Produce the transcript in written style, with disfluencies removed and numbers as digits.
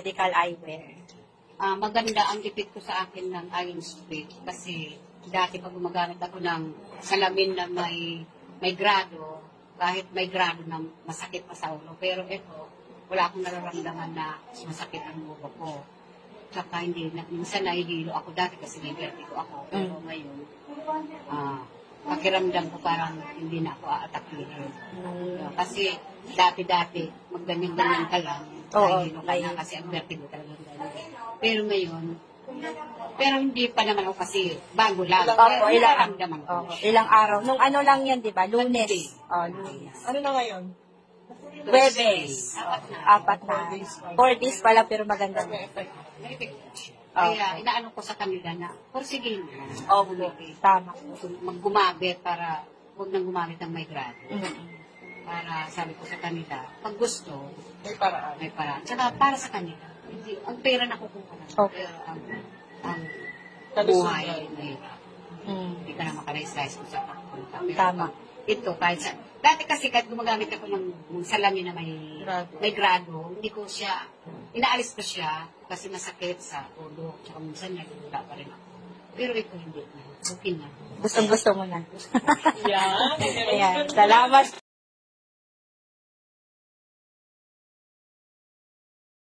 Medical Eyewear. Maganda ang ipit ko sa akin ng iron spray kasi dati pag gumagamit ako ng salamin na may grado, kahit may grado na masakit pa sa ulo. Pero ito, wala akong nararamdaman na masakit ang ulo ko. Tsaka minsan nahihilo ako dati kasi may vertigo ako. Pero ngayon, pakiramdam ko parang hindi na ako aatakihin. Kasi dati magganyan-ganyan ka lang. Nahihilo ka na kasi ang vertigo talagang ganyan. Pero ngayon, hindi pa naman ako kasi bago lang. Opo, ilang araw. Nung ano lang yan, di ba? Lunes. Lunes. Ano na ngayon? Webes. 4 na. 4 days pa lang, pero maganda na. Kaya inaano ko sa kanila na, sige na. Tama. Maggumamit para huwag nang gumamit ng may grado. Para sabi ko sa kanila, pag gusto, may paraan. Tsaka para sa kanila. Ang pera nakukuha na. Okay. Ang buhay ay mahirap. Hindi ka na makalays-lays kung sa pagpunta. Tama. Ito, kahit sa... Dati kasi kahit gumagamit ako ng salamin na may grado, hindi ko siya... Inaalis ko siya kasi masakit sa ulo. Tsaka minsan nagulula pa rin ako. Pero ito hindi na. Okay na. Gustong-gusto mo na. Yeah. Ayan. Salamat.